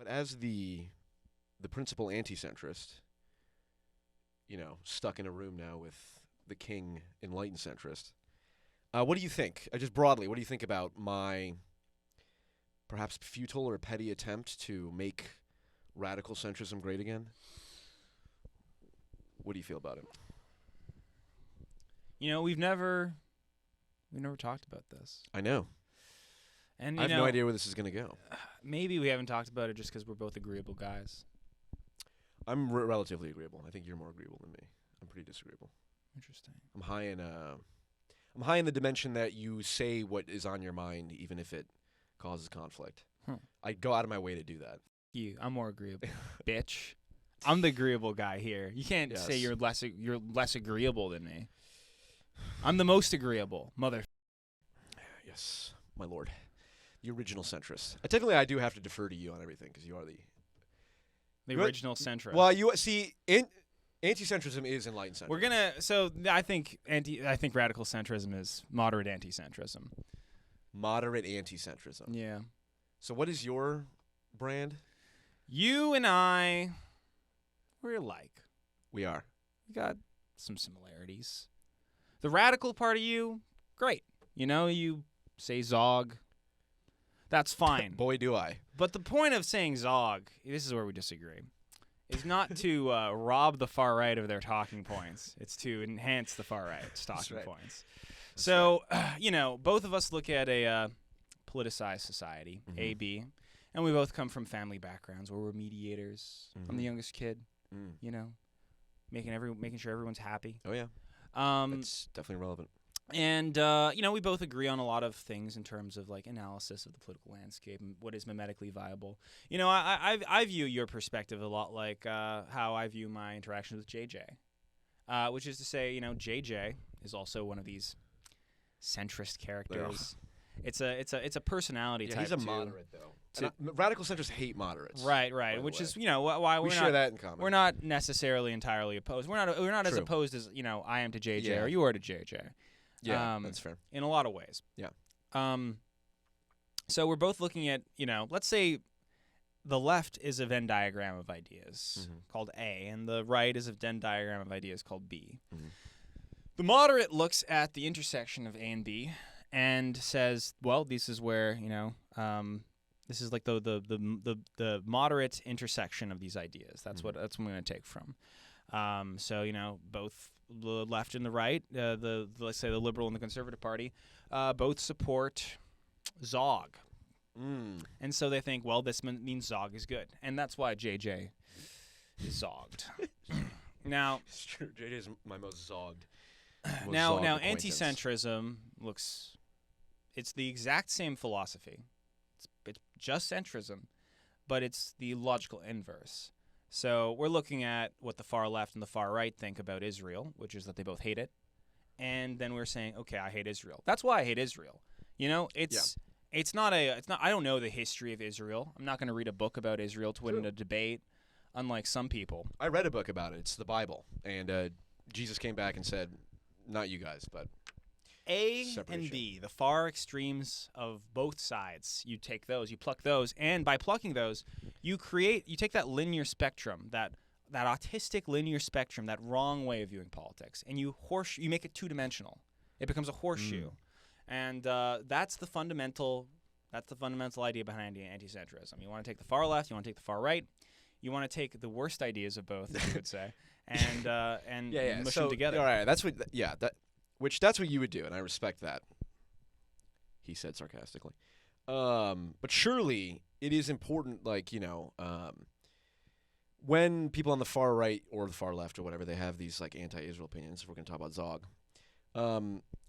But as the principal anti-centrist, stuck in a room now with the king Enlightened centrist, what do you think? Just broadly, what do you think about my perhaps futile or petty attempt to make radical centrism great again? What do you feel about it? We've never talked about this. I know. And I have no idea where this is going to go. Maybe we haven't talked about it just because we're both agreeable guys. I'm relatively agreeable. I think you're more agreeable than me. I'm pretty disagreeable. Interesting. I'm high in the dimension that you say what is on your mind, even if it causes conflict. I go out of my way to do that. I'm more agreeable, bitch. I'm the agreeable guy here. You can't say you're less agreeable than me. I'm the most agreeable, mother. Yes, my lord. The original centrist. Technically, I do have to defer to you on everything because you are the original centrist. Well, you see, anti-centrism is enlightened centrism. I think radical centrism is moderate anti-centrism. Moderate anti-centrism. Yeah. So what is your brand? You and I, we're alike. We are. We got some similarities. The radical part of you, great. You say Zog. That's fine. Boy, do I. But the point of saying Zog, this is where we disagree, is not to rob the far right of their talking points. It's to enhance the far right's talking points. That's right. Both of us look at a politicized society, AB, and we both come from family backgrounds where we're mediators. I'm the youngest kid, making sure everyone's happy. Oh, yeah. That's definitely relevant. And, we both agree on a lot of things in terms of, analysis of the political landscape and what is memetically viable. I view your perspective a lot like how I view my interactions with JJ, which is to say, JJ is also one of these centrist characters. Ugh. It's a personality type. He's a moderate, though. Radical centrists hate moderates. Right. Which is, why we share that in common. We're not necessarily entirely opposed. We're not as opposed as, I am to JJ or you are to JJ. Yeah, that's fair. In a lot of ways. Yeah. So we're both looking at, let's say the left is a Venn diagram of ideas called A, and the right is a Venn diagram of ideas called B. The moderate looks at the intersection of A and B and says, well, this is where, this is like the moderate intersection of these ideas. That's what I'm going to take from. Both the left and the right, let's say the Liberal and the Conservative Party, both support Zog. And so they think, well, this means Zog is good. And that's why JJ is zogged. Now, it's true. JJ is my most zogged. Now, anti-centrism it's the exact same philosophy. It's just centrism, but it's the logical inverse. So we're looking at what the far left and the far right think about Israel, which is that they both hate it. And then we're saying, okay, I hate Israel. That's why I hate Israel. It's not I don't know the history of Israel. I'm not going to read a book about Israel to win a debate, unlike some people. I read a book about it. It's the Bible. And Jesus came back and said, not you guys, but A and B, the far extremes of both sides. You take those, you pluck those, and by plucking those, you take that linear spectrum, that autistic linear spectrum, that wrong way of viewing politics, and you make it two-dimensional. It becomes a horseshoe. And that's the fundamental idea behind anti-centrism. You want to take the far left, you want to take the far right, you want to take the worst ideas of both, you would say, and mush them together. All right, that's what you would do, and I respect that. He said sarcastically. But surely it is important, when people on the far right or the far left or whatever, they have these anti-Israel opinions. If we're going to talk about Zog,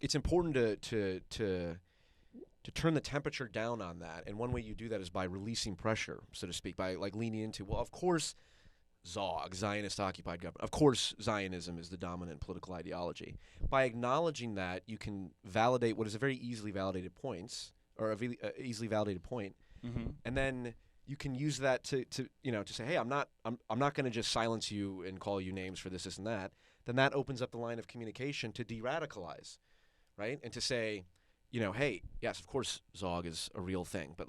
it's important to turn the temperature down on that. And one way you do that is by releasing pressure, so to speak, by leaning into, well, of course, Zog, Zionist occupied government. Of course, Zionism is the dominant political ideology. By acknowledging that, you can validate what is a very easily validated point, and then you can use that to say, hey, I'm not going to just silence you and call you names for this and that. Then that opens up the line of communication to de-radicalize, right? And to say, hey, yes, of course, Zog is a real thing, but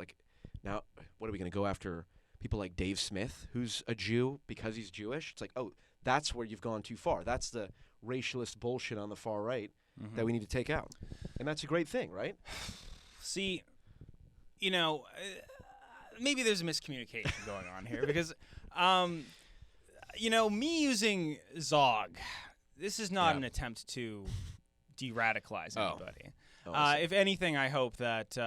now, what are we going to go after people like Dave Smith, who's a Jew because he's Jewish. It's like, oh, that's where you've gone too far. That's the racialist bullshit on the far right that we need to take out. And that's a great thing, right? See, maybe there's a miscommunication going on here because, me using Zog, this is not an attempt to de-radicalize anybody. If anything, I hope that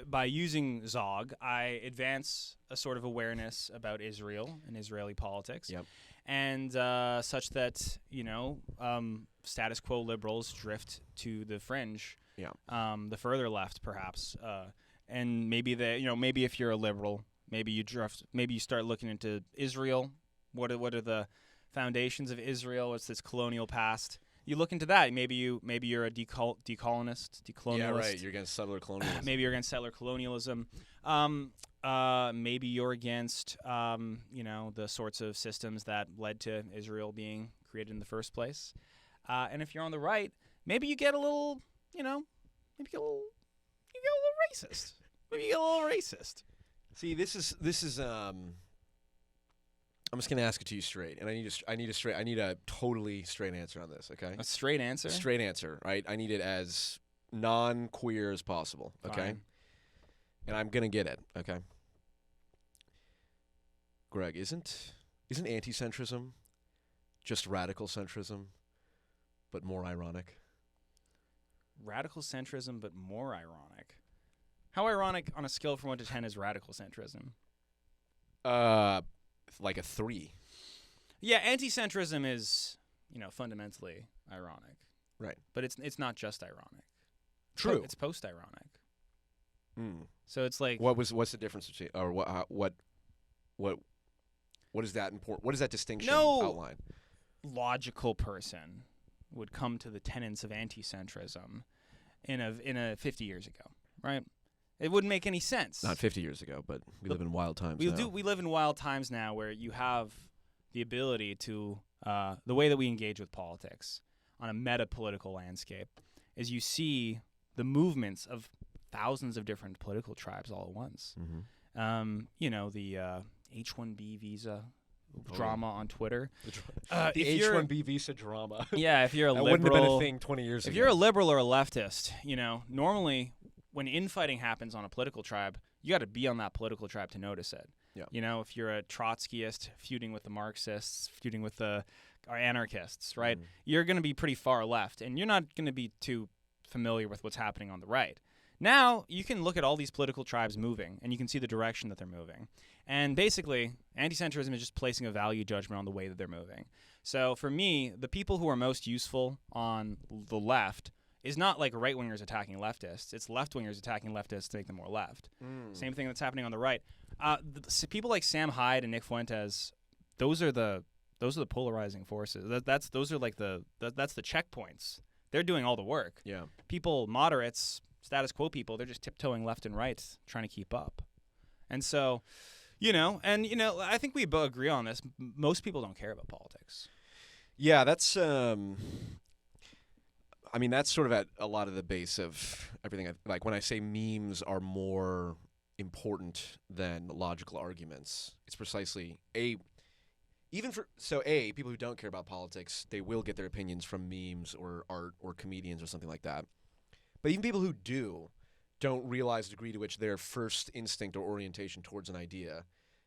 by using Zog, I advance a sort of awareness about Israel and Israeli politics. Yep. And such that, status quo liberals drift to the fringe, the further left, perhaps. And maybe maybe if you're a liberal, maybe you start looking into Israel. What are the foundations of Israel? What's this colonial past? You look into that. Maybe you're a decolonialist. Yeah, right. You're against settler colonialism. Maybe you're against settler colonialism. Maybe you're against, the sorts of systems that led to Israel being created in the first place. And if you're on the right, maybe you get a little, racist. Maybe you get a little racist. See, this is. I'm just gonna ask it to you straight, and I need a totally straight answer on this. Okay. A straight answer. Straight answer, right? I need it as non-queer as possible. Okay. Fine. And I'm gonna get it. Okay. Greg, isn't anti-centrism just radical centrism, but more ironic? Radical centrism, but more ironic. How ironic on a scale from 1 to 10 is radical centrism? Like a 3. Yeah, anti-centrism is, fundamentally ironic. Right. But it's not just ironic. True. It's post-ironic. So it's like what's the difference between, or what is that important? What is that distinction outline? Logical person would come to the tenets of anti-centrism in a 50 years ago, right? It wouldn't make any sense. Not 50 years ago, but we live in wild times now. We live in wild times now where you have the ability to, the way that we engage with politics on a meta-political landscape is you see the movements of thousands of different political tribes all at once. The H-1B visa drama on Twitter. The H-1B visa drama. Yeah, if you're a liberal. That wouldn't have been a thing 20 years ago. If you're a liberal or a leftist, normally when infighting happens on a political tribe, you got to be on that political tribe to notice it. Yeah. If you're a Trotskyist feuding with the Marxists, feuding with the anarchists, right? You're going to be pretty far left, and you're not going to be too familiar with what's happening on the right. Now, you can look at all these political tribes moving, and you can see the direction that they're moving. And basically, anti-centrism is just placing a value judgment on the way that they're moving. So for me, the people who are most useful on the left is not like right-wingers attacking leftists. It's left-wingers attacking leftists to make them more left. Same thing that's happening on the right. People like Sam Hyde and Nick Fuentes, those are the polarizing forces. That's the checkpoints. They're doing all the work. Yeah. People, moderates, status quo people, they're just tiptoeing left and right, trying to keep up. And so, I think we both agree on this. Most people don't care about politics. Yeah, that's that's sort of at a lot of the base of everything. Like when I say memes are more important than logical arguments, it's precisely people who don't care about politics, they will get their opinions from memes or art or comedians or something like that. But even people who don't realize the degree to which their first instinct or orientation towards an idea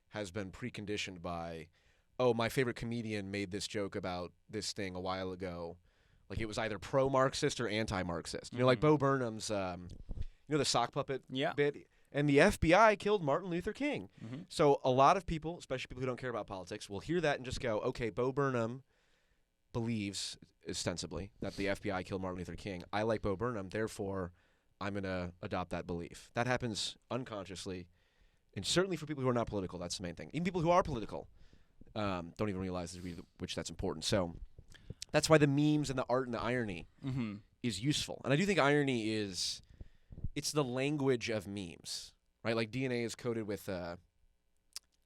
has been preconditioned by, oh, my favorite comedian made this joke about this thing a while ago. Like it was either pro-Marxist or anti-Marxist. Like Bo Burnham's, the sock puppet bit. And the FBI killed Martin Luther King. So a lot of people, especially people who don't care about politics, will hear that and just go, okay, Bo Burnham believes, ostensibly, that the FBI killed Martin Luther King. I like Bo Burnham, therefore I'm going to adopt that belief. That happens unconsciously, and certainly for people who are not political, that's the main thing. Even people who are political don't even realize the degree to which that's important. So that's why the memes and the art and the irony is useful. And I do think irony it's the language of memes, right? Like DNA is coated with,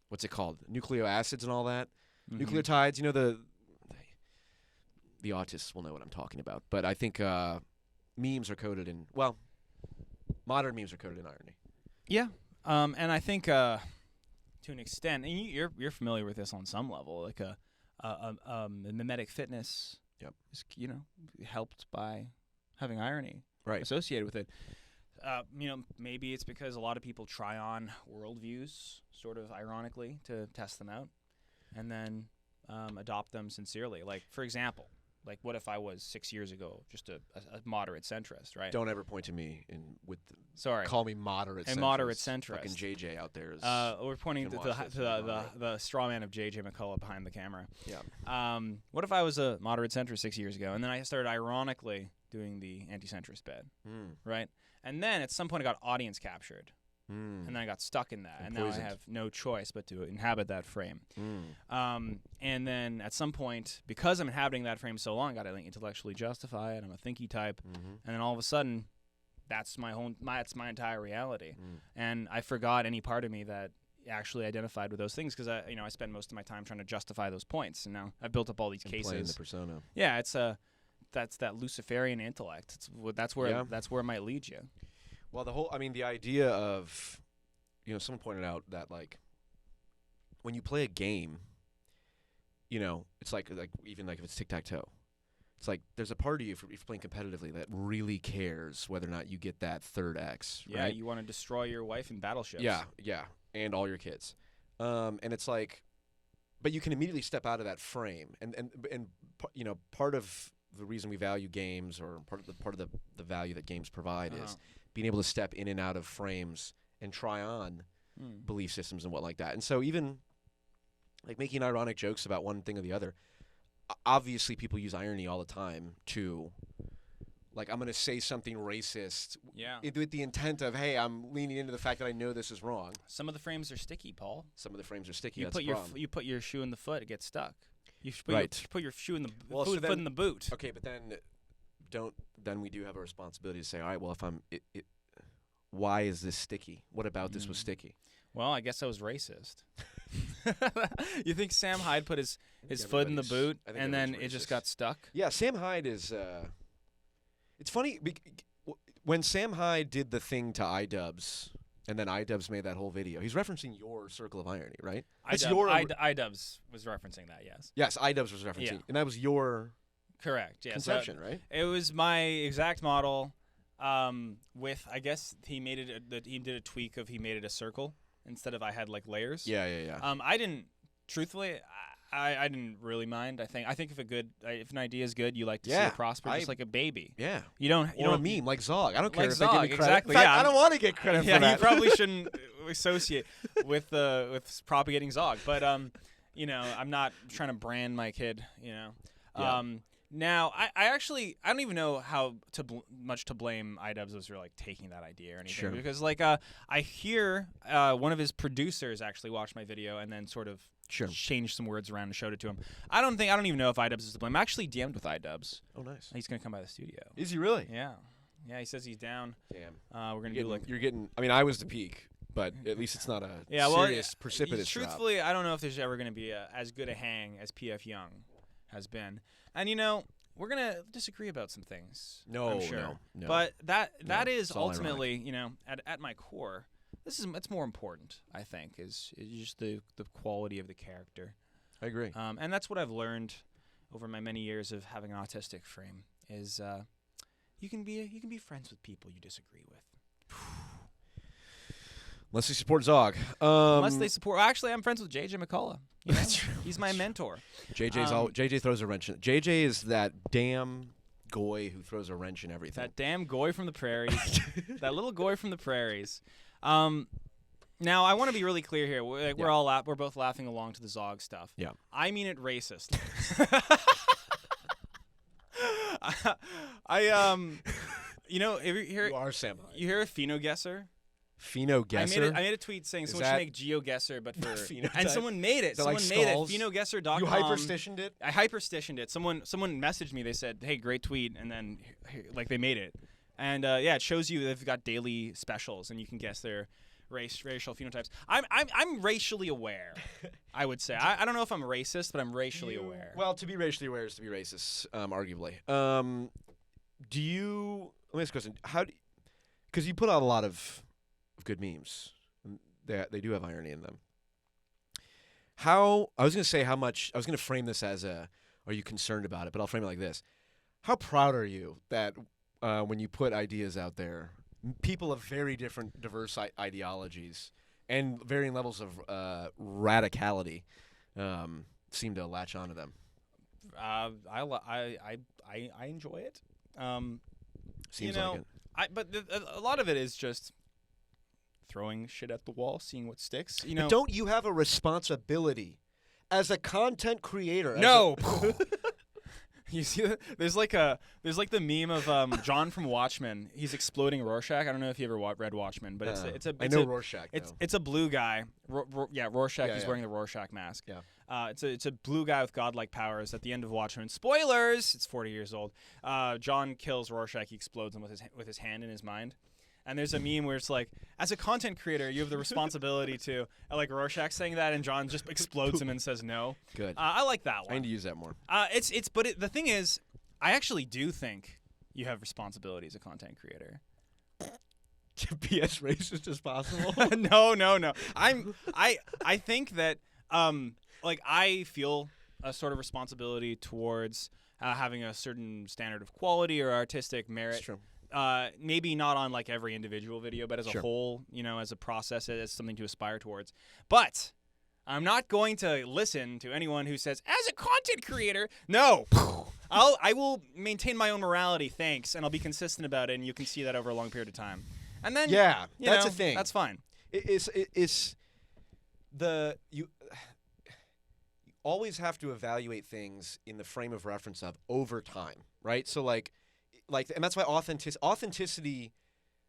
what's it called? Nucleoacids and all that. Nucleotides, the autists will know what I'm talking about. But I think memes are coded in, modern memes are coded in irony. Yeah. And I think to an extent, and you're familiar with this on some level, like a mimetic fitness. Yep. Is, helped by having irony right associated with it. Maybe it's because a lot of people try on worldviews sort of ironically to test them out, and then adopt them sincerely. Like, for example, like, what if I was 6 years ago just a moderate centrist, right? Don't ever point to me Sorry. Call me moderate centrist. A moderate centrist. Fucking JJ out there is... we're pointing to the straw man of J.J. McCullough behind the camera. Yeah. What if I was a moderate centrist 6 years ago, and then I started ironically doing the anti-centrist bed, right? And then at some point I got audience captured. And then I got stuck in that, and now I have no choice but to inhabit that frame. And then at some point, because I'm inhabiting that frame so long, I got to intellectually justify it. I'm a thinky type, and then all of a sudden, that's that's my entire reality. And I forgot any part of me that actually identified with those things, because I spend most of my time trying to justify those points, and now I've built up all these cases. Playing the persona. Yeah, that's that Luciferian intellect. That's where it might lead you. Well, the idea of, someone pointed out that, like, when you play a game, it's like even like if it's tic-tac-toe, it's like there's a part of you, if you're playing competitively, that really cares whether or not you get that third X. Yeah, right? You want to destroy your wife in battleships. Yeah, and all your kids. And it's like, but you can immediately step out of that frame, and part of the reason we value games, or part of the value that games provide, is being able to step in and out of frames and try on belief systems and what like that. And so even like making ironic jokes about one thing or the other, obviously people use irony all the time to, like, I'm going to say something racist with the intent of, hey, I'm leaning into the fact that I know this is wrong. Some of the frames are sticky, Paul. Some of the frames are sticky. You That's put the problem. You put your shoe in the foot, it gets stuck. You put your shoe in the foot in the boot. Okay, but then we do have a responsibility to say, all right, well, if I'm why is this sticky? What about this was sticky? Well, I guess I was racist. You think Sam Hyde put his foot in the boot and then it just got stuck? Yeah, Sam Hyde is... it's funny, when Sam Hyde did the thing to iDubbbz, and then iDubbbz made that whole video, he's referencing your circle of irony, right? iDubbbz was referencing that, yes. Yes, iDubbbz was referencing, and that was your... Correct, yeah. Conception, right? It was my exact model. With, I guess he made it. He did a tweak of, he made it a circle instead of, I had like layers. Yeah. I didn't. Truthfully, I didn't really mind. I think if an idea is good, you like to see it prosper, just like a baby. Yeah. You don't a meme like Zog. I don't care like if Zog, they give me credit. exactly. In fact, yeah, I don't want to get credit for that. Yeah, you probably shouldn't associate with propagating Zog. But I'm not trying to brand my kid. Yeah. Now, I don't even know how much to blame iDubbbz for like taking that idea or anything. Sure. Because I hear one of his producers actually watched my video and then sort of changed some words around and showed it to him. I don't even know if iDubbbz is to blame. I'm actually DM'd with iDubbbz. Oh, nice. He's gonna come by the studio. Is he really? Yeah. Yeah, he says he's down. Damn. We're gonna do like... You're getting... I mean, I was the peak, but at least it's not a serious, precipitous drop. Truthfully, I don't know if there's ever gonna be as good a hang as P.F. Young has been. And we're gonna disagree about some things. I'm sure. No. But that is ultimately, at my core, it's more important. I think is just the quality of the character. I agree. And that's what I've learned over my many years of having an autistic frame is you can be friends with people you disagree with. Unless they support Zog. Unless they support... Actually, I'm friends with J.J. McCullough. That's true. He's my mentor. JJ throws a wrench in it. JJ is that damn goy who throws a wrench in everything. That damn goy from the prairies. That little goy from the prairies. Now, I want to be really clear here. We're both laughing along to the Zog stuff. Yeah. I mean it racist. You are Sam Hyde. You hear a phenoguesser? Phenoguesser? I made a tweet saying someone should make GeoGuessr, but for phenotype? and someone made it. Someone made it. Phenoguesser.com. You hyperstitioned it? I hyperstitioned it. Someone messaged me. They said, "Hey, great tweet," and then like they made it. And it shows you they've got daily specials, and you can guess their racial phenotypes. I'm racially aware. I would say. I don't know if I'm racist, but I'm racially aware. Well, to be racially aware is to be racist, arguably. Let me ask a question. Because you put out a lot of good memes. They do have irony in them. I was going to say how much, I was going to frame this as are you concerned about it? But I'll frame it like this. How proud are you that when you put ideas out there, people of very different, diverse ideologies and varying levels of radicality seem to latch onto them? I enjoy it. Seems like it. But a lot of it is just throwing shit at the wall, seeing what sticks. But don't you have a responsibility as a content creator? No. You see, there's like the meme of John from Watchmen. He's exploding Rorschach. I don't know if you ever read Watchmen, but I know Rorschach. It's a blue guy. Rorschach. He's wearing the Rorschach mask. Yeah. It's a blue guy with godlike powers. At the end of Watchmen, spoilers. It's 40 years old. John kills Rorschach. He explodes him with his hand in his mind. And there's a meme where it's like, as a content creator, you have the responsibility to, like Rorschach saying that, and John just explodes him and says no. Good. I like that one. I need to use that more. But the thing is, I actually do think you have responsibility as a content creator. To be as racist as possible. No. I think that I feel a sort of responsibility towards having a certain standard of quality or artistic merit. That's true. Maybe not on like every individual video, but as a Sure. whο, as a process, as something to aspire towards. But I'm not going to listen to anyone who says, as a content creator, no. I will maintain my own morality, thanks, and I'll be consistent about it, and you can see that over a long period of time. And then that's a thing. That's fine. You always have to evaluate things in the frame of reference of over time, right? So like, and that's why authenticity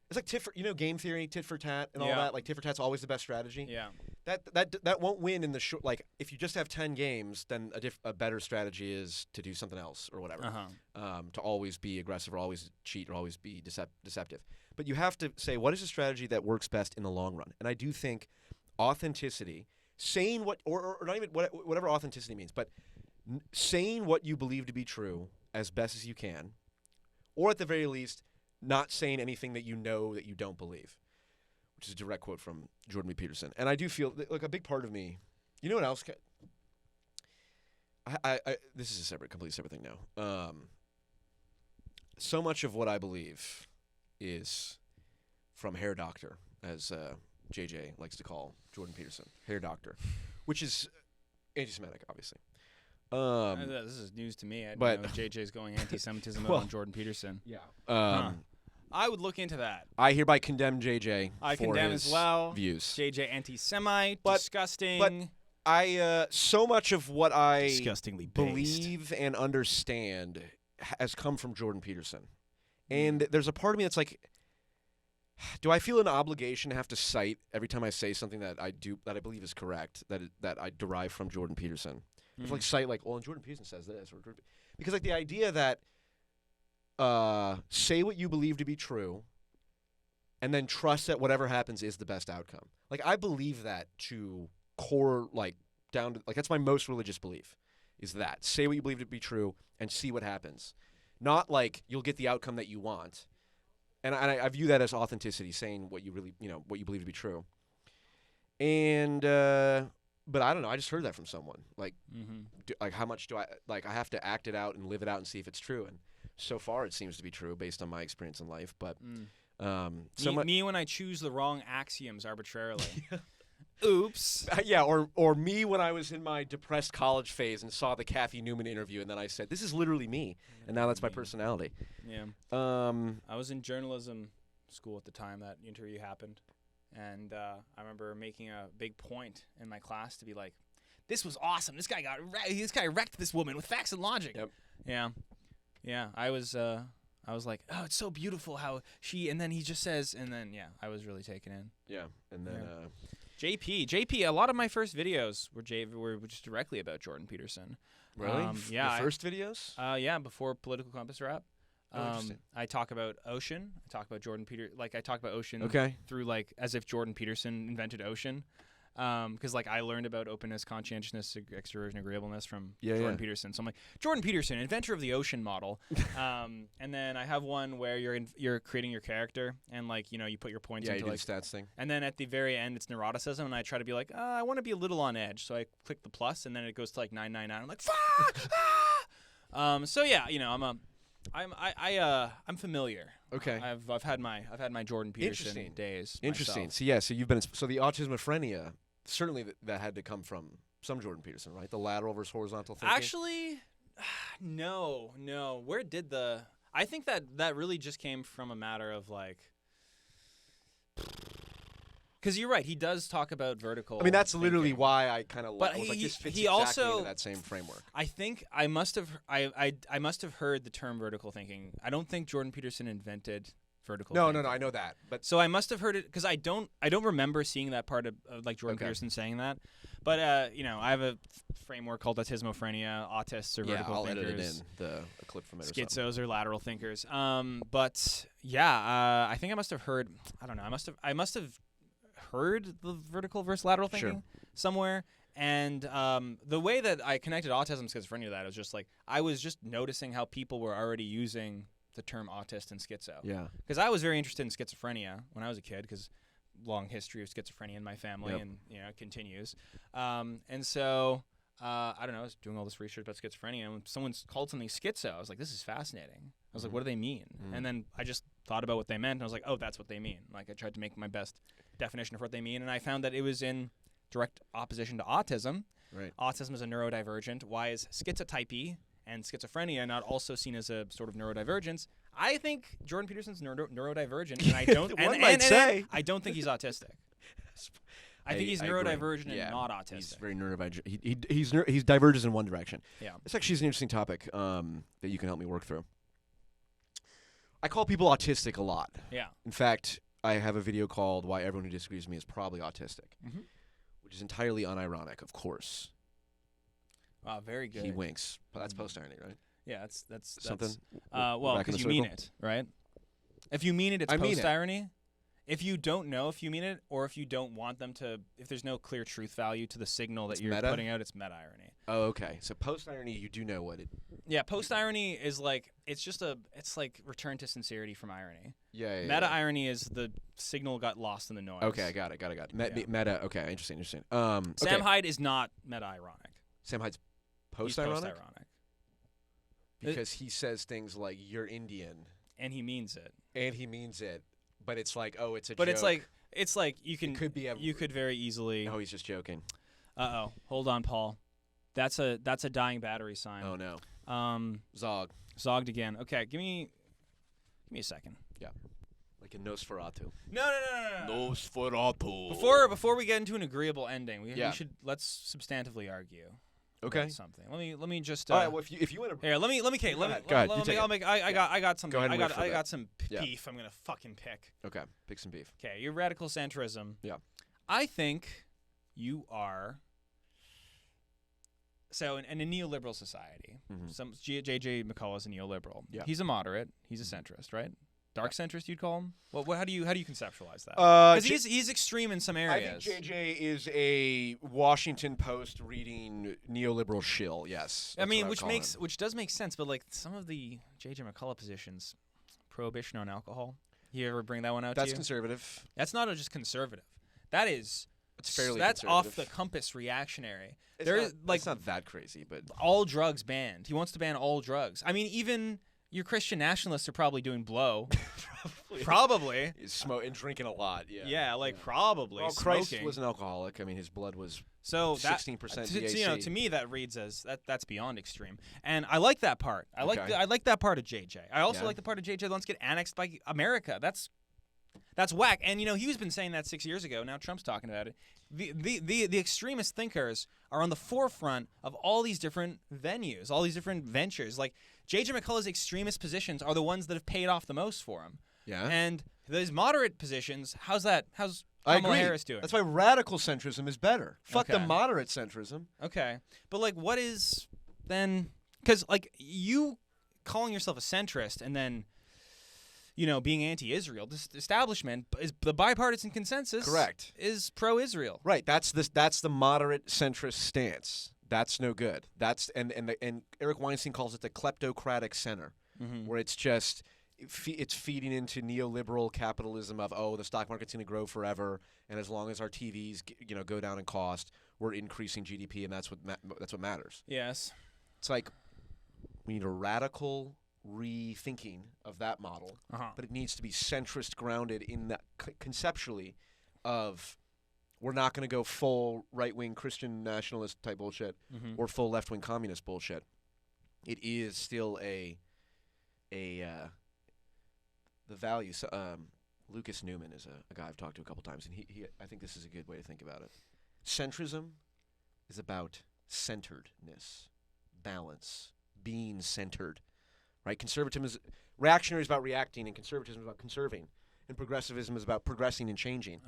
is like tit for, game theory, tit for tat, and all that. Like tit for tat's always the best strategy. Yeah. That won't win in the short. Like if you just have 10 games, then a better strategy is to do something else or whatever. To always be aggressive or always cheat or always be deceptive. But you have to say, what is a strategy that works best in the long run? And I do think authenticity, saying what or not even whatever authenticity means, but saying what you believe to be true as best as you can. Or at the very least, not saying anything that you know that you don't believe, which is a direct quote from Jordan B. Peterson. And I do feel like a big part of me, you know what else? This is a completely separate thing now. So much of what I believe is from Hair Doctor, as JJ likes to call Jordan Peterson, Hair Doctor, which is anti-Semitic, obviously. This is news to me. I didn't know JJ's going anti-Semitism on Jordan Peterson. Yeah. I would look into that. I hereby condemn JJ. I for condemn his as well. Views. JJ anti-Semite, disgusting. But I so much of what I disgustingly believe and understand has come from Jordan Peterson, and there's a part of me that's like, do I feel an obligation to have to cite every time I say something that I believe is correct that I derive from Jordan Peterson? It's like cite and Jordan Peterson says this, because like the idea that say what you believe to be true, and then trust that whatever happens is the best outcome. Like I believe that to core, down to that's my most religious belief, is that say what you believe to be true and see what happens, not like you'll get the outcome that you want, and I view that as authenticity, saying what you really what you believe to be true, and. But I don't know. I just heard that from someone. How much do I have to act it out and live it out and see if it's true? And so far, it seems to be true based on my experience in life. But me when I choose the wrong axioms arbitrarily. Oops. Or me when I was in my depressed college phase and saw the Kathy Newman interview, and then I said, "This is literally me," and now that's my personality. Yeah. I was in journalism school at the time that interview happened. And I remember making a big point in my class to be like, "This was awesome. This guy wrecked this woman with facts and logic." Yep. Yeah. I was like, "Oh, it's so beautiful how she." And then he just says, and then I was really taken in. Yeah. And then JP. A lot of my first videos were just directly about Jordan Peterson. Really? Your first videos? Before Political Compass Rap. I talk about ocean. I talk about Jordan Peterson. I talk about ocean through as if Jordan Peterson invented ocean. Because like I learned about openness, conscientiousness, extroversion, agreeableness from Jordan Peterson. So I'm like, Jordan Peterson, inventor of the ocean model. And then I have one where you're creating your character and like you put your points into like the stats thing. And then at the very end it's neuroticism, and I try to be like, I want to be a little on edge, so I click the plus, and then it goes to like 999. I'm like, fuck! So yeah, I'm familiar. Okay. I've had my Jordan Peterson days. Interesting. Myself. So you've been so the Schizophrenia, certainly that had to come from some Jordan Peterson, right? The lateral versus horizontal thinking. Actually, no. Where did I think that really just came from a matter of like. Because you're right, he does talk about vertical. I mean, that's thinking. literally why I kind of like this fits he exactly also, into that same framework. I think I must have heard the term vertical thinking. I don't think Jordan Peterson invented vertical. No, thinking. I know that, but so I must have heard it because I don't remember seeing that part of like Jordan Peterson saying that. But I have a framework called Schizophrenia, autists or vertical I'll thinkers. edit it in a clip from it. Schizos or lateral thinkers. But yeah, I think I must have heard. I don't know. I must have heard the vertical versus lateral thinking somewhere. And the way that I connected autism and schizophrenia to that was just like I was just noticing how people were already using the term autist and schizo. Yeah. Because I was very interested in schizophrenia when I was a kid because long history of schizophrenia in my family and it continues. And so I don't know, I was doing all this research about schizophrenia, and when someone called something schizo, I was like, this is fascinating. I was like, what do they mean? And then I just thought about what they meant, and I was like, oh, that's what they mean. Like I tried to make my best definition of what they mean, and I found that it was in direct opposition to autism. Right. Autism is a neurodivergent. Why is schizotypy and schizophrenia not also seen as a sort of neurodivergence? I think Jordan Peterson's neurodivergent, and I don't. and I don't think he's autistic. I think he's neurodivergent and not autistic. He's very neurodivergent. He diverges in one direction. Yeah. This actually is an interesting topic that you can help me work through. I call people autistic a lot. Yeah. In fact, I have a video called "Why Everyone Who Disagrees with Me Is Probably Autistic," which is entirely unironic, of course. Wow, very good. He winks. But that's post-irony, right? Yeah, that's something. Well, because you mean it, right? If you mean it, it's post-irony. If you don't know if you mean it, or if you don't want them to, if there's no clear truth value to the signal that you're putting out, it's meta-irony. Oh, okay. So post-irony, you do know what it. Yeah, post-irony is like it's like return to sincerity from irony. Yeah. Meta-irony is the signal got lost in the noise. Okay, I got it. Meta. Okay, interesting. Sam Hyde is not meta-ironic. Sam Hyde's post-ironic. He's post-ironic because he says things like "you're Indian," and he means it. But it's like, oh, it's a joke. But it's like you can. You could very easily. No, he's just joking. Hold on, Paul. That's a dying battery sign. Oh no. Zogged again. Okay, give me a second. Yeah. Like a Nosferatu. No. Nosferatu. Before we get into an agreeable ending, let's substantively argue. Okay. Something. Let me just. All right. Well, if you want to. Here, let me. Go ahead. I got some. Go ahead and I got some beef. I'm gonna fucking pick. Okay. Pick some beef. Okay. Your radical centrism. Yeah. I think you are. So in a neoliberal society, some J.J. McCullough is a neoliberal. Yeah. He's a moderate. He's a centrist, right? Dark centrist, you'd call him. Well, how do you conceptualize that? Because he's extreme in some areas. I think JJ is a Washington Post reading neoliberal shill. Yes, I mean, which does make sense. But like some of the JJ McCullough positions, prohibition on alcohol. You ever bring that one out? That's conservative. That's not just conservative. That is. It's fairly. That's off the compass reactionary. It's not that crazy, but all drugs banned. He wants to ban all drugs. I mean, even. Your Christian nationalists are probably doing blow. Probably. And drinking a lot, yeah. Yeah, probably. Well, Christ was an alcoholic. I mean, his blood was 16% DAC. To me, that reads as that's beyond extreme. And I like that part. I like that part of JJ. I also like the part of JJ that wants to get annexed by America. That's whack. And he's been saying that 6 years ago. Now Trump's talking about it. The extremist thinkers are on the forefront of all these different venues, all these different ventures. Like J.J. McCullough's extremist positions are the ones that have paid off the most for him. Yeah. And those moderate positions, how's Kamala Harris doing? That's why radical centrism is better. Fuck the moderate centrism. Okay. But what is then? Because you calling yourself a centrist and then being anti-Israel. This establishment is the bipartisan consensus. Correct. Is pro-Israel. Right. That's the moderate centrist stance. That's no good. That's and Eric Weinstein calls it the kleptocratic center, where it's just it's feeding into neoliberal capitalism of the stock market's going to grow forever, and as long as our TVs go down in cost, we're increasing GDP, and that's what matters. Yes. It's like we need a radical rethinking of that model, but it needs to be centrist grounded in that conceptually of we're not going to go full right-wing Christian nationalist type bullshit or full left-wing communist bullshit. It is still the value. So, Lucas Newman is a guy I've talked to a couple times, and he I think this is a good way to think about it. Centrism is about centeredness, balance, being centered, right? Conservatism is reactionary is about reacting, and conservatism is about conserving, and progressivism is about progressing and changing.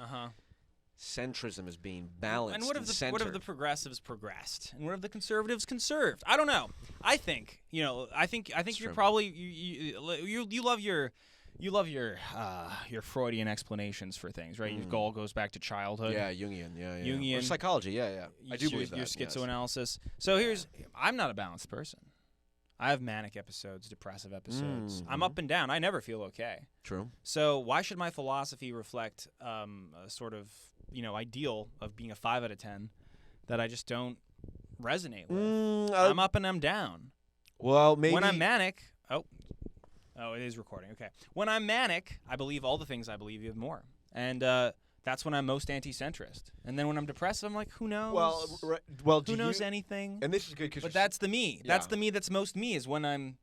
Centrism is being balanced and centered. What if the progressives progressed, and what if the conservatives conserved? I don't know. I think I think you're probably you love your Freudian explanations for things, right? Your goal goes back to childhood. Yeah, Jungian. Yeah. Jungian. Or psychology. Yeah. I do believe that. Your schizoanalysis. So I'm not a balanced person. I have manic episodes, depressive episodes. I'm up and down. I never feel okay. True. So why should my philosophy reflect a sort of ideal of being a 5 out of 10 that I just don't resonate with? I'm up and I'm down. Well, maybe when I'm manic. Oh, it is recording. Okay. When I'm manic, I believe all the things I believe even more, and that's when I'm most anti-centrist. And then when I'm depressed, I'm like, who knows? Well, who knows anything? And this is good because that's the me. Yeah. That's the me. That's most me. Is when I'm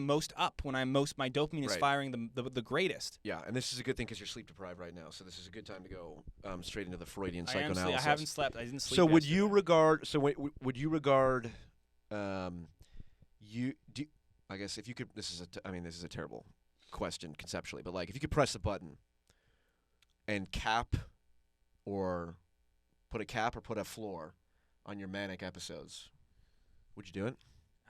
most up. When my dopamine is firing the greatest. Yeah, and this is a good thing because you're sleep deprived right now. So this is a good time to go straight into the Freudian psychoanalysis. I haven't slept. I didn't sleep. So would yesterday. you regard? So would you regard? I guess if you could. This is a terrible question conceptually, but like if you could press a button and cap or put a floor on your manic episodes, would you do it?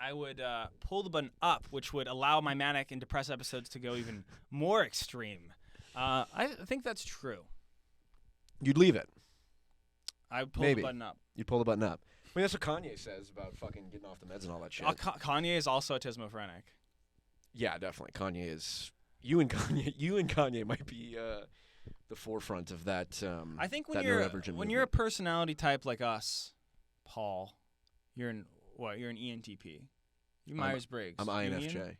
I would pull the button up, which would allow my manic and depressed episodes to go even more extreme. I think that's true. You'd leave it. I would pull the button up. You'd pull the button up. I mean, that's what Kanye says about fucking getting off the meds and all that shit. Kanye is also autismophrenic. Yeah, definitely. Kanye is. You and Kanye might be the forefront of that. I think when you're a personality type like us, Paul, you're an ENTP. You're Myers-Briggs. I'm INFJ.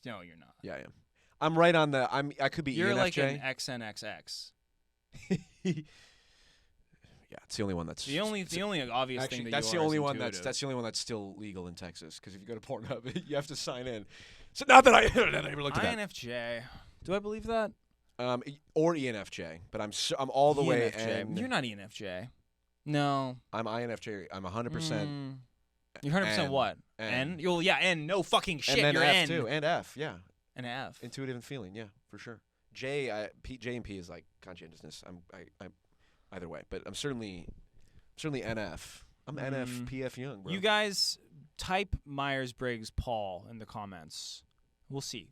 No, you're not. Yeah, I am. I'm right on the. I could be. You're ENFJ. like an XNXX. Yeah, it's the only one that's the only obvious thing that that's you the are only is one intuitive. that's the only one that's still legal in Texas because if you go to Pornhub, you have to sign in. So not that I ever looked at that. INFJ. Do I believe that? Or ENFJ, but I'm all the way. And you're not ENFJ. No. I'm INFJ. I'm 100%. You're 100% what? N. N. No fucking shit. And then you're F N. too. And F. Yeah. And F. Intuitive and feeling. Yeah, for sure. J and P is like conscientiousness. I'm either way, but I'm certainly NF. I'm NF PF Jung, bro. You guys type Myers-Briggs Paul in the comments. We'll see.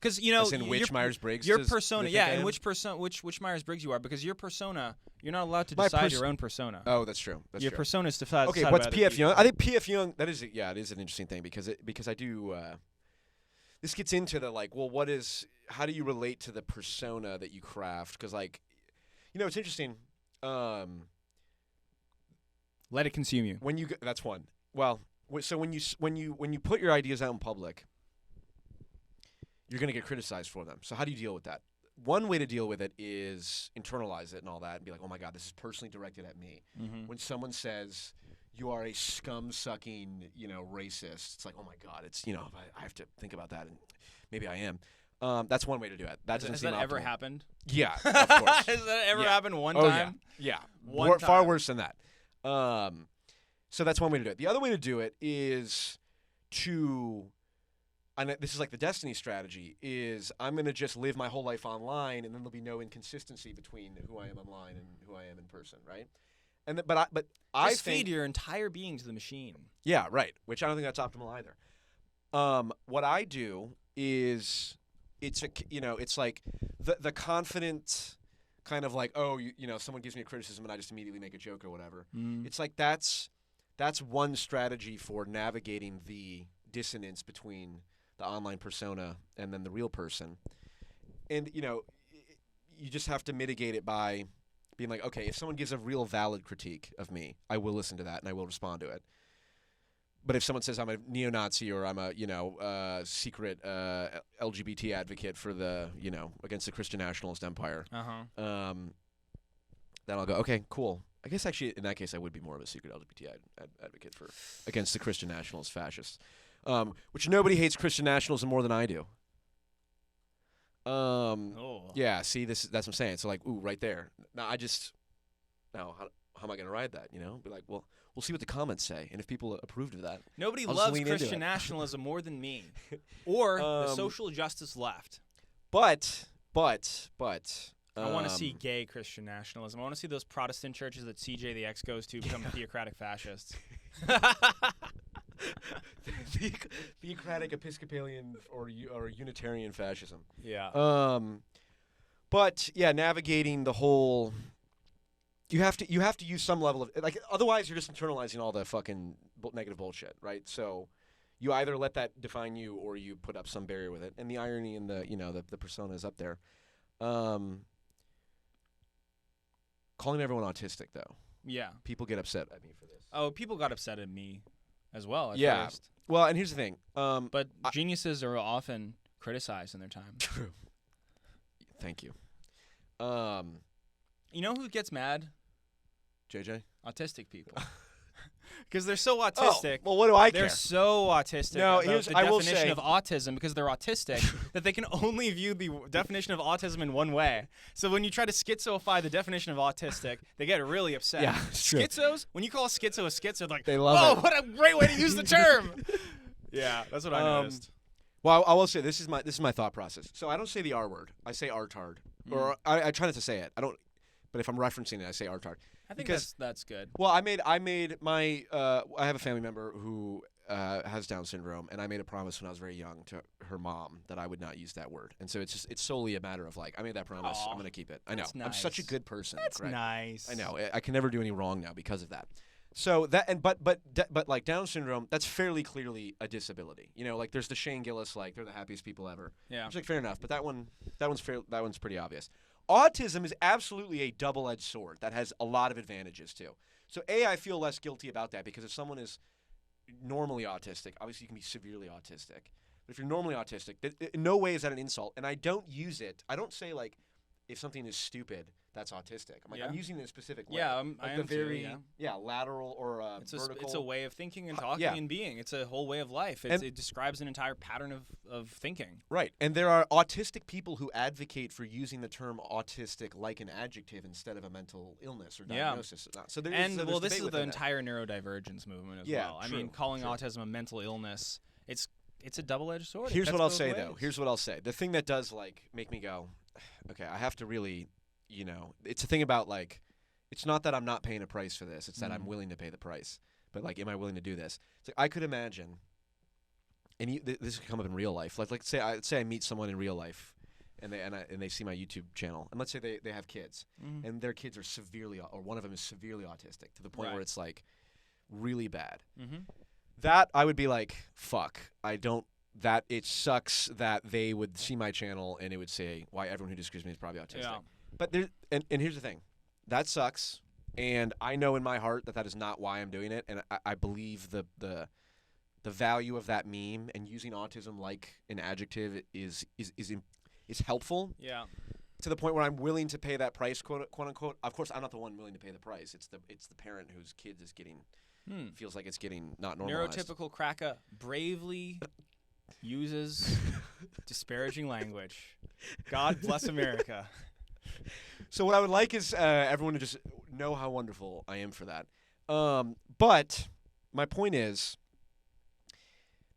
Because As in which Myers-Briggs? Your persona, and which Myers-Briggs you are, because your persona, you're not allowed to decide your own persona. Oh, that's true. Your persona is decided. Okay, what's PF Jung? I think PF Jung. It is an interesting thing because I do. This gets into the how do you relate to the persona that you craft? Because it's interesting. Let it consume you. That's one. Well, so when you put your ideas out in public, you're going to get criticized for them. So how do you deal with that? One way to deal with it is internalize it and all that and be like, oh my God, this is personally directed at me. Mm-hmm. When someone says you are a scum-sucking, racist, it's like, oh my God, it's, I have to think about that and maybe I am. That's one way to do it. Has that ever happened? Yeah, of course. Has that ever happened one time? Yeah. Far worse than that. So that's one way to do it. The other way to do it is and this is like the destiny strategy, is I'm going to just live my whole life online and then there'll be no inconsistency between who I am online and who I am in person, right? And but I just feed your entire being to the machine. Yeah, right, which I don't think that's optimal either. What I do is it's it's like the confident kind of like, oh, someone gives me a criticism and I just immediately make a joke or whatever. It's like that's one strategy for navigating the dissonance between the online persona and then the real person. And you just have to mitigate it by being like, okay, if someone gives a real valid critique of me, I will listen to that and I will respond to it. But if someone says I'm a neo-Nazi or I'm a secret LGBT advocate for the against the Christian nationalist empire, then I'll go, okay, cool. I guess actually in that case I would be more of a secret LGBT advocate for against the Christian nationalist fascists, which nobody hates Christian nationalism more than I do. Yeah, see, that's what I'm saying. So like, ooh, right there. Now how am I gonna ride that? Be like, well, we'll see what the comments say, and if people approved of that, nobody loves Christian nationalism more than me, or the social justice left. But I want to see gay Christian nationalism. I want to see those Protestant churches that CJ the X goes to become theocratic fascists. Theocratic Episcopalian or Unitarian fascism. Yeah. But yeah, navigating the whole, you have to use some level of like, otherwise you're just internalizing all the fucking negative bullshit, right? So you either let that define you or you put up some barrier with it. And the irony in the persona is up there. Calling everyone autistic though. Yeah. People get upset at me for this. Oh, people got upset at me as well at first. Well, and here's the thing. But geniuses are often criticized in their time. True. Thank you. You know who gets mad? JJ? Autistic people. Because they're so autistic. Oh, well, what do I care? They're so autistic. No, here's the definition of autism, because they're autistic, that they can only view the definition of autism in one way. So when you try to schizofy the definition of autistic, they get really upset. Yeah, it's true. Schizos, when you call a schizo, they're like, they love it. What a great way to use the term. Yeah, that's what I noticed. Well, I will say this is my thought process. So I don't say the R word. I say artard, or I try not to say it. I don't. But if I'm referencing it, I say artard. I think that's good. Well, I made my I have a family member who has Down syndrome, and I made a promise when I was very young to her mom that I would not use that word. And so it's solely a matter of like, I made that promise. I'm going to keep it. I know. Nice. I'm such a good person. That's Greg. nice. I know. I can never do any wrong now because of that. So that but like Down syndrome, that's fairly clearly a disability. Like there's the Shane Gillis, like they're the happiest people ever. Yeah. It's like fair enough, but that one's pretty obvious. Autism is absolutely a double-edged sword that has a lot of advantages too. So I feel less guilty about that because if someone is normally autistic, obviously you can be severely autistic. But if you're normally autistic, in no way is that an insult. And I don't use it. I don't say like, if something is stupid, that's autistic. I'm like, I'm using it in a specific way. Yeah, like I am very, too, lateral or vertical. It's a way of thinking and talking and being. It's a whole way of life. It describes an entire pattern of thinking. Right. And there are autistic people who advocate for using the term autistic like an adjective instead of a mental illness or diagnosis. Yeah. So this is the entire neurodivergence movement as well. True, I mean, calling autism a mental illness, it's a double-edged sword. Here's what I'll say, though. Here's what I'll say. The thing that does like make me go, okay, I have to really, it's a thing about like, it's not that I'm not paying a price for this. It's that I'm willing to pay the price. But like, am I willing to do this? It's like, I could imagine, and this could come up in real life. Like say I meet someone in real life, and they see my YouTube channel, and let's say they have kids, and their kids are severely, or one of them is severely autistic to the point where it's like really bad. That I would be like, fuck. That it sucks that they would see my channel and it would say why everyone who disagrees with me is probably autistic. Yeah. But and here's the thing, that sucks, and I know in my heart that is not why I'm doing it, and I believe the value of that meme and using autism like an adjective is helpful. Yeah. To the point where I'm willing to pay that price, quote unquote. Of course, I'm not the one willing to pay the price. It's the parent whose kid is getting feels like it's getting not normalized. Neurotypical cracker bravely uses disparaging language. God bless America. So what I would like is everyone to just know how wonderful I am for that. But my point is,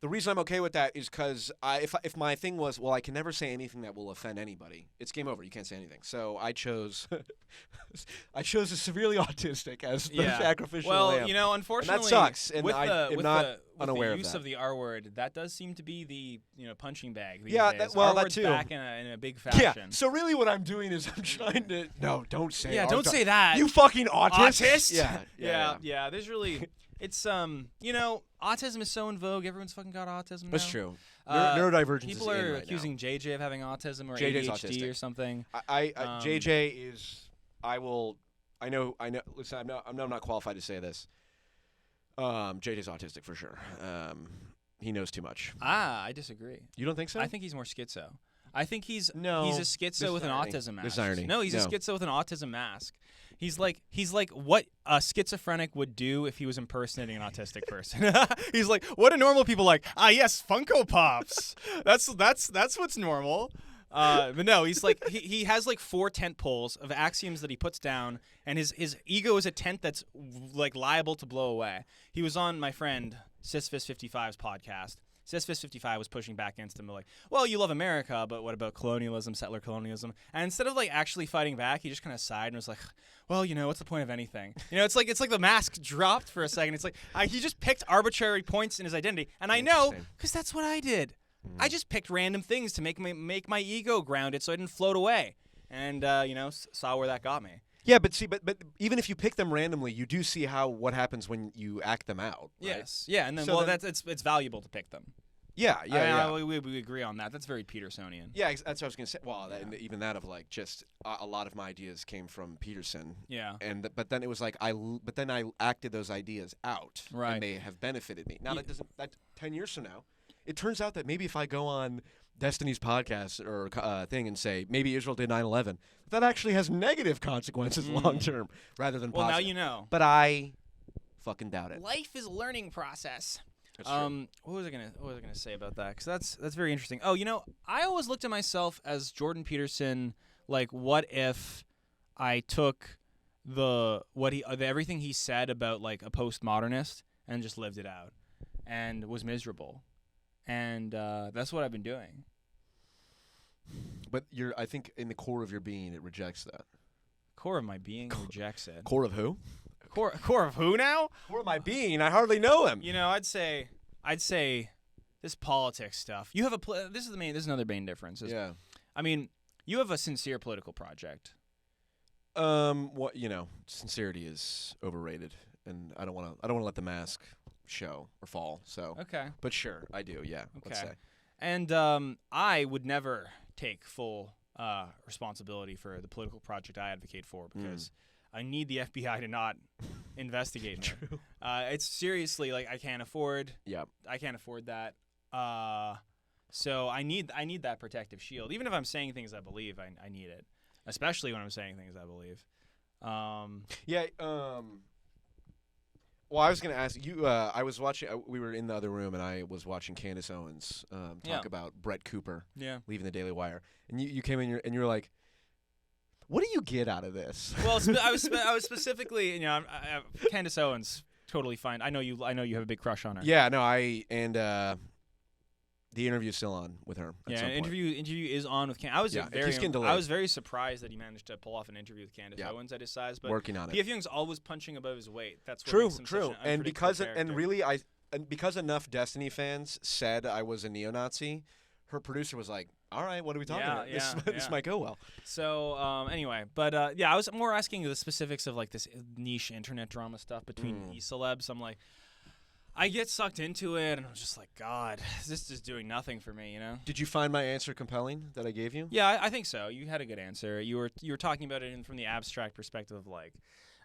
The reason I'm okay with that is because if my thing was, well, I can never say anything that will offend anybody, it's game over. You can't say anything. So I chose a severely autistic as the sacrificial lamb. Well, you know, unfortunately, and that sucks. And with I'm not unaware the use of the R word, that does seem to be the punching bag these yeah, days. Well, R that word's too. Back in a big fashion. Yeah. So really, what I'm doing is I'm trying to don't say. Yeah, don't say that. You fucking autist. Autist. Yeah. There's really. It's autism is so in vogue. Everyone's fucking got autism now. That's true. Neurodivergence. People is are right accusing now. JJ of having autism or JJ's ADHD autistic. or something. JJ is. I know. Listen, I'm not qualified to say this. JJ's autistic for sure. He knows too much. I disagree. You don't think so? I think he's more schizo. I think he's a this schizo with an autism mask. This is irony. No, he's a schizo with an autism mask. He's like what a schizophrenic would do if he was impersonating an autistic person. He's like, what do normal people like? Yes, Funko Pops. That's what's normal. But no, he's like he has like 4 tent poles of axioms that he puts down, and his ego is a tent that's like liable to blow away. He was on my friend Sisfist55's podcast. Sisfist55 was pushing back against him, like, well, you love America, but what about colonialism, settler colonialism? And instead of like actually fighting back, he just kind of sighed and was like, well, what's the point of anything? It's like the mask dropped for a second. It's like he just picked arbitrary points in his identity, and I know because that's what I did. I just picked random things to make my ego grounded so I didn't float away, and saw where that got me. Yeah, but even if you pick them randomly, you do see what happens when you act them out. Right? Yes, yeah, and then it's valuable to pick them. Yeah. We agree on that. That's very Petersonian. Yeah, that's what I was gonna say. Well, even that of like just a lot of my ideas came from Peterson. Yeah. But then it was like I acted those ideas out, right? And they have benefited me. Now that 10 years from now, it turns out that maybe if I go on Destiny's podcast or thing and say maybe Israel did 9/11, that actually has negative consequences long term rather than positive. Well, now you know. But I fucking doubt it. Life is a learning process. That's true. What was I gonna say about that? Because that's very interesting. Oh, I always looked at myself as Jordan Peterson. Like, what if I took everything he said about like a postmodernist and just lived it out and was miserable, and that's what I've been doing. But I think in the core of your being, it rejects that. Core of my being rejects it. Core of who? Core of who now? Core of my being. I hardly know him. I'd say this politics stuff. You have this is another main difference. Yeah. I mean, you have a sincere political project. Sincerity is overrated, and I don't want to let the mask show or fall. So. Okay. But sure, I do. Yeah. Okay. Let's say. And I would never take full responsibility for the political project I advocate for because I need the FBI to not investigate me. True. It's seriously like I can't afford. Yeah. I can't afford that. So I need that protective shield. Even if I'm saying things I believe, I need it. Especially when I'm saying things I believe. Well, I was going to ask you. I was watching. We were in the other room, and I was watching Candace Owens talk about Brett Cooper leaving the Daily Wire, and you came in and you were like, "What do you get out of this?" Well, I was specifically, Candace Owens, totally fine. I know you have a big crush on her. Yeah, no, the interview's still on with her. Yeah, an interview is on with Candace. I was very surprised that he managed to pull off an interview with Candace Owens at his size. But working on it. P.F. Young's always punching above his weight. That's what true, makes him true. Such an And because enough Destiny fans said I was a neo-Nazi, her producer was like, "All right, what are we talking about? This might go well." So anyway, but I was more asking the specifics of like this niche internet drama stuff between e-celebs. I'm like, I get sucked into it, and I'm just like, God, this is doing nothing for me, Did you find my answer compelling that I gave you? Yeah, I think so. You had a good answer. You were talking about it from the abstract perspective of like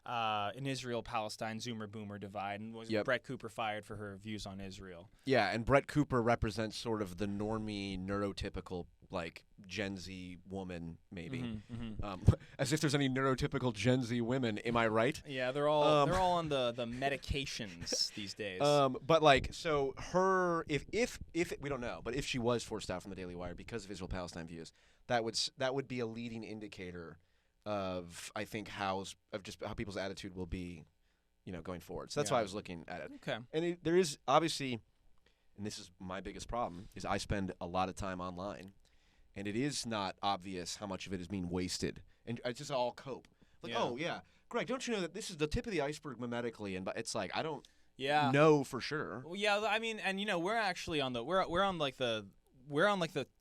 an Israel-Palestine Zoomer-Boomer divide, and was Brett Cooper fired for her views on Israel? Yeah, and Brett Cooper represents sort of the normie, neurotypical, like Gen Z woman, maybe. As if there's any neurotypical Gen Z women. Am I right? Yeah, they're all on the medications these days. But like, so her, if we don't know, but if she was forced out from the Daily Wire because of Israel-Palestine views, that would be a leading indicator of, I think, how people's attitude will be, going forward. So that's why I was looking at it. Okay. And there is obviously, and this is my biggest problem, is I spend a lot of time online, and it is not obvious how much of it is being wasted. And it's just all cope. Like, oh, yeah, Greg, don't you know that this is the tip of the iceberg memetically? And it's like, I don't know for sure. Well, yeah, I mean, and, we're actually on the we're on the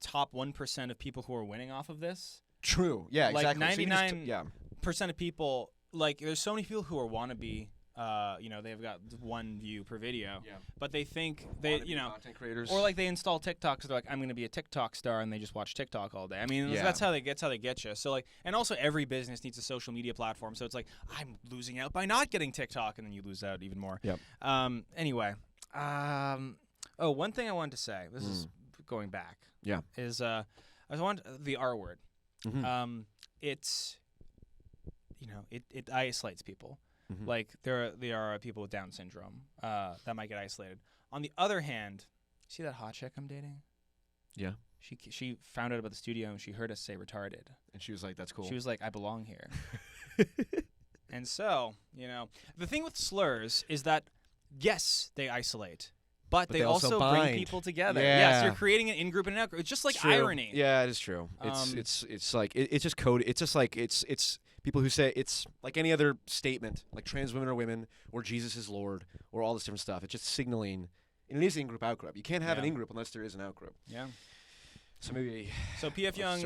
top 1% of people who are winning off of this. True. Yeah, like exactly. 99% of people, like, there's so many people who are wannabe. They've got one view per video, but they think content creators, or like they install TikTok because they're like, I'm going to be a TikTok star, and they just watch TikTok all day. I mean, that's how they get you. So like, and also every business needs a social media platform. So it's like, I'm losing out by not getting TikTok, and then you lose out even more. Yep. Anyway, one thing I wanted to say. This is going back. Yeah. Is I want the R word. Mm-hmm. It's it isolates people. Mm-hmm. Like there are people with Down syndrome that might get isolated. On the other hand, see that hot chick I'm dating? Yeah. She found out about the studio and she heard us say retarded. And she was like, "That's cool." She was like, "I belong here." And so, the thing with slurs is that yes, they isolate, but they also bring people together. Yeah. Yes, you're creating an in-group and an out-group. It's just like irony. Yeah, it is true. It's like it's just code. It's just like it's people who say it's like any other statement, like trans women are women, or Jesus is Lord, or all this different stuff. It's just signaling, and it is in-group, out-group. You can't have an in-group unless there is an out-group. Yeah. So maybe. So P.F. Young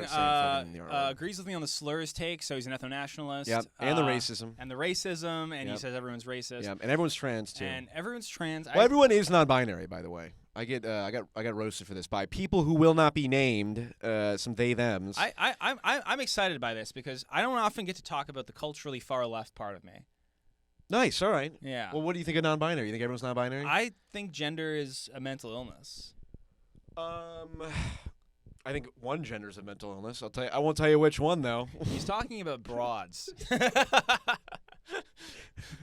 agrees with me on the slurs take. So he's an ethno-nationalist. Yeah, and the racism. And he says everyone's racist. Yeah, and everyone's trans too. And everyone's trans. Well, everyone is non-binary, by the way. I got roasted for this by people who will not be named. Some they thems. I'm excited by this because I don't often get to talk about the culturally far left part of me. Nice. All right. Yeah. Well, what do you think of non-binary? You think everyone's non-binary? I think gender is a mental illness. I think one gender is a mental illness. I won't tell you which one though. He's talking about broads.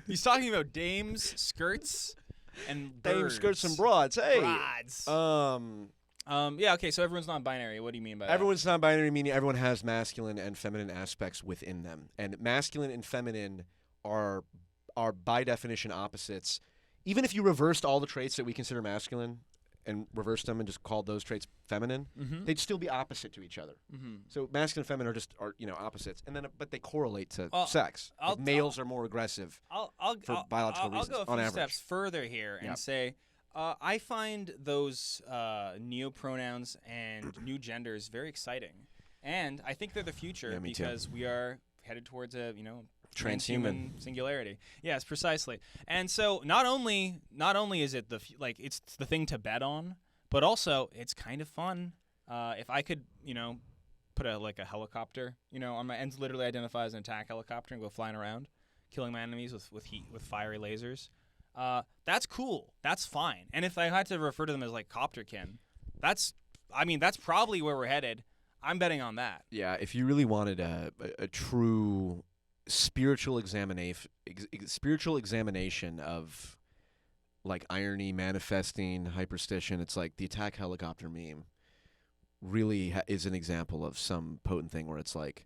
He's talking about dames, skirts, and birds. Dames, skirts, and broads. Hey. Broads. Yeah. Okay. So everyone's non-binary. What do you mean by that? Everyone's non-binary, meaning everyone has masculine and feminine aspects within them, and masculine and feminine are by definition opposites. Even if you reversed all the traits that we consider masculine and reversed them and just called those traits feminine, they'd still be opposite to each other. Mm-hmm. So masculine and feminine are opposites, and then but they correlate to sex. Like males are more aggressive for biological reasons. I'll go a few steps further here and say I find those neo-pronouns and new genders very exciting, and I think they're the future because we are headed towards a transhuman singularity. Yes, precisely. And so not only is it it's the thing to bet on, but also it's kind of fun. If I could, put a helicopter, on my ends, literally identify as an attack helicopter and go flying around, killing my enemies with fiery lasers. That's cool. That's fine. And if I had to refer to them as like copterkin, that's probably where we're headed. I'm betting on that. Yeah, if you really wanted a true spiritual examination of like irony manifesting hyperstition, it's like the attack helicopter meme really is an example of some potent thing where it's like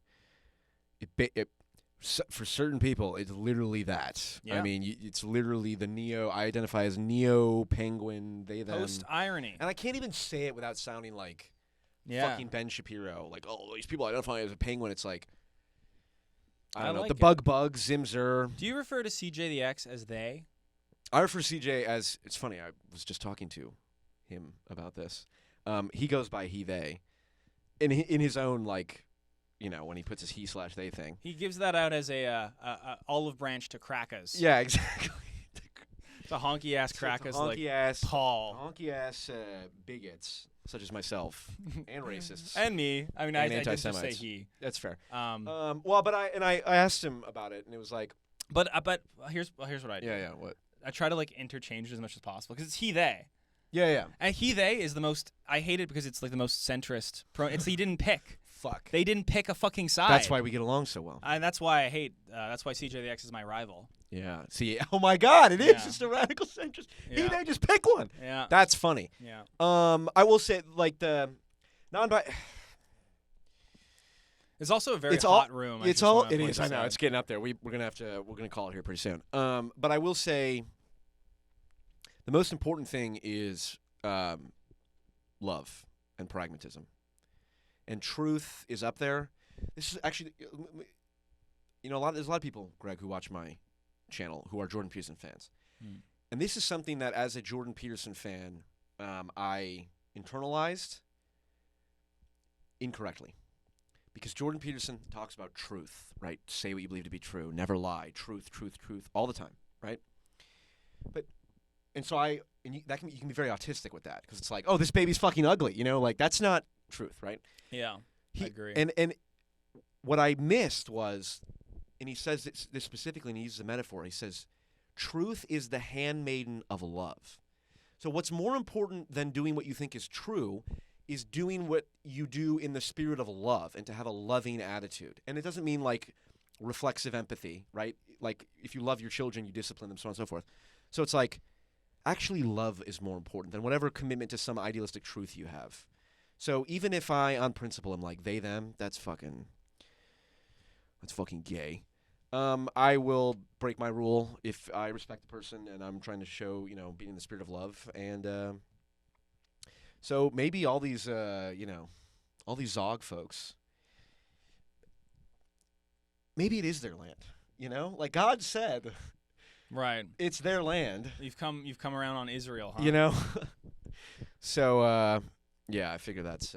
for certain people it's literally that. I mean, it's literally the neo. I identify as neo penguin, they them post irony, and I can't even say it without sounding like fucking Ben Shapiro, like, oh, these people identify as a penguin. It's like, I don't know, like the bug, Zimzer. Do you refer to CJ the X as they? I refer to CJ as, it's funny, I was just talking to him about this. He goes by he, they. In his own, like, when he puts his he/they thing. He gives that out as a olive branch to crackers. Yeah, exactly. It's a honky-ass crackers like Paul. Honky-ass bigots. Such as myself and racists and me. I mean, I didn't just say he. That's fair. But I asked him about it, and it was like, but here's what I do. Yeah. What? I try to like interchange it as much as possible because it's he they. Yeah. And he they is the most. I hate it because it's like the most centrist. It's he didn't pick. Fuck. They didn't pick a fucking side. That's why we get along so well. And that's why I hate. That's why CJ the X is my rival. Yeah. See, oh my God, it is just a radical centrist. Yeah. They just pick one. Yeah. That's funny. Yeah. I will say, like, the non-bi. It's also a very hot room. It is. I know. It's getting up there. We're gonna call it here pretty soon. But I will say, the most important thing is love and pragmatism. And truth is up there. This is actually, there's a lot of people, Greg, who watch my channel who are Jordan Peterson fans. And this is something that as a Jordan Peterson fan, I internalized incorrectly. Because Jordan Peterson talks about truth, right? Say what you believe to be true. Never lie. Truth, truth, truth, all the time, right? You can be very autistic with that because it's like, oh, this baby's fucking ugly, like that's not truth, right? Yeah, I agree. And what I missed was, and he says this specifically, and he uses a metaphor. He says, truth is the handmaiden of love. So what's more important than doing what you think is true is doing what you do in the spirit of love and to have a loving attitude. And it doesn't mean like reflexive empathy, right? Like if you love your children, you discipline them, so on and so forth. So it's like actually love is more important than whatever commitment to some idealistic truth you have. So even if I, on principle, am like they, them, that's fucking gay. I will break my rule if I respect the person and I'm trying to show, being in the spirit of love. And so maybe all these Zog folks, maybe it is their land, like God said. Right. It's their land. You've come around on Israel, huh? So, I figure that's...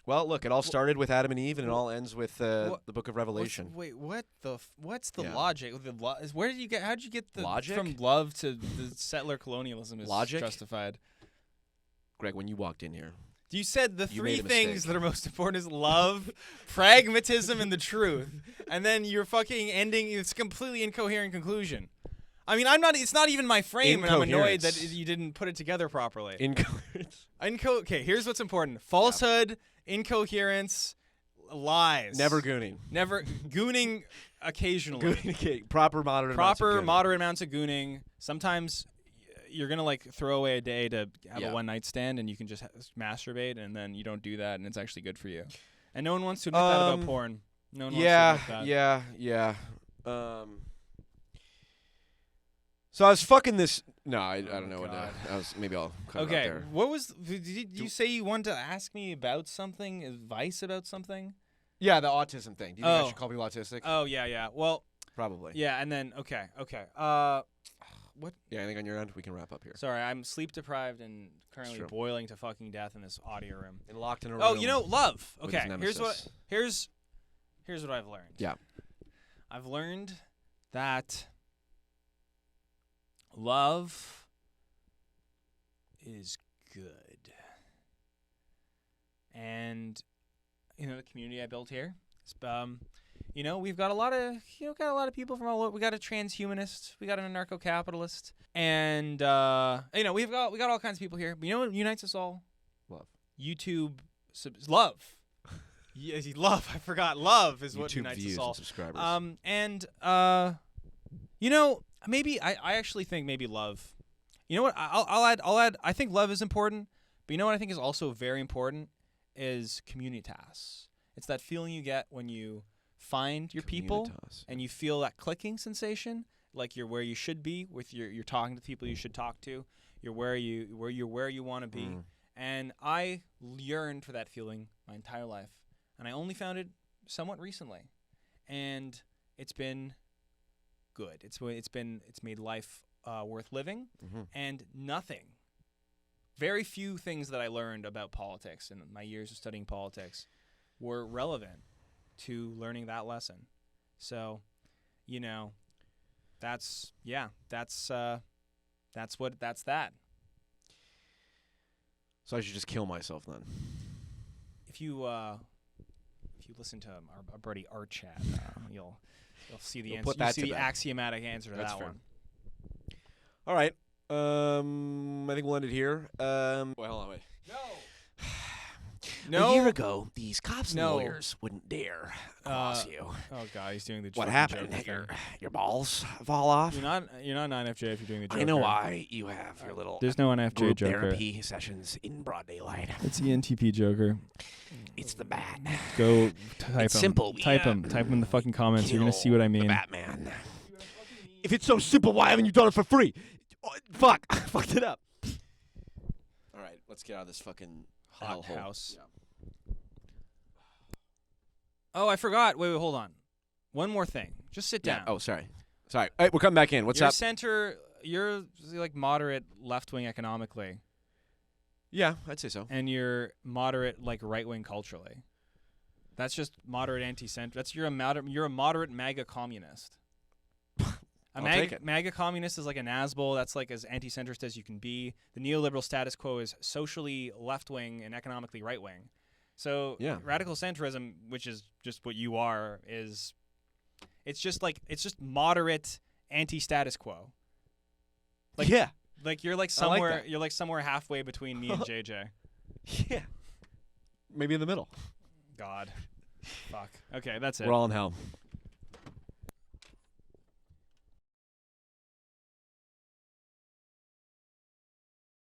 Well, look, it all started with Adam and Eve, and it all ends with the Book of Revelation. What's the logic? Where did you get? How did you get the logic from love to the settler colonialism is logic? Justified? Greg, when you walked in here, you said the three things that are most important is love, pragmatism, and the truth, and then you're fucking ending. It's a completely incoherent conclusion. I mean, it's not even my frame, and I'm annoyed that you didn't put it together properly. Incoherence. Okay, here's what's important: falsehood, incoherence, lies. Never gooning. Never gooning. Occasionally. Gooning. Proper moderate amounts of gooning. Sometimes you're gonna throw away a day to have a one night stand, and you can just masturbate, and then you don't do that, and it's actually good for you. And no one wants to admit that about porn. No one wants to admit that. Yeah. So I was fucking this. No, I don't know what. Maybe I'll cut it out there. What was? Did you say you wanted to ask me about something? Advice about something? Yeah, the autism thing. Do you think I should call people autistic? Oh yeah. Well, probably. Yeah, and then okay. What? Yeah, I think on your end we can wrap up here. Sorry, I'm sleep deprived and currently boiling to fucking death in this audio room. And locked in a room. Oh, love. Okay, here's what I've learned. Yeah. I've learned that love is good. And the community I built here, we've got a lot of people from all over. We got a transhumanist, we got an anarcho-capitalist, and we got all kinds of people here. But you know what unites us all? Love. YouTube love. Yeah, love. I forgot. Love is what YouTube unites views us all. And subscribers. Maybe I actually think maybe love. You know what? I'll add. I think love is important, but you know what I think is also very important is communitas. It's that feeling you get when you find your people and you feel that clicking sensation, like you're where you should be with you're talking to people you should talk to. You're where you want to be. And I yearned for that feeling my entire life, and I only found it somewhat recently, and it's been good. It's made life worth living, and very few things that I learned about politics in my years of studying politics were relevant to learning that lesson. So, that's that. So I should just kill myself then. If you listen to our buddy Art Chat, you'll see the answer. You'll see the axiomatic answer to that one. All right. I think we'll end it here. Wait, hold on, wait. No. A year ago, these cops and lawyers wouldn't dare cross you. Oh God, he's doing the joke. What happened? Your balls fall off? You're not non-FJ if you're doing the joke. I know why you have your little There's no NFJ group Joker. therapy sessions in broad daylight. It's ENTP Joker. It's the bat. Go type it's him. Simple. Type him in the fucking comments. You're gonna see what I mean. The Batman. If it's so simple, why haven't you done it for free? Oh, fuck, I fucked it up. All right, let's get out of this fucking hot hellhole. house. Yeah. Oh, I forgot. Wait, hold on. One more thing. Just sit down. Yeah. Oh, sorry. Hey, we're coming back in. What's up? You're like moderate left-wing economically. Yeah, I'd say so. And you're moderate like right-wing culturally. That's just moderate anti-centrist. You're a moderate MAGA communist. MAGA communist is like an asshole. That's like as anti-centrist as you can be. The neoliberal status quo is socially left-wing and economically right-wing. So radical centrism, which is just what you are, it's just moderate anti-status quo. Like you're like somewhere halfway between me and JJ. Yeah. Maybe in the middle. God. Fuck. Okay, that's it. We're all in hell.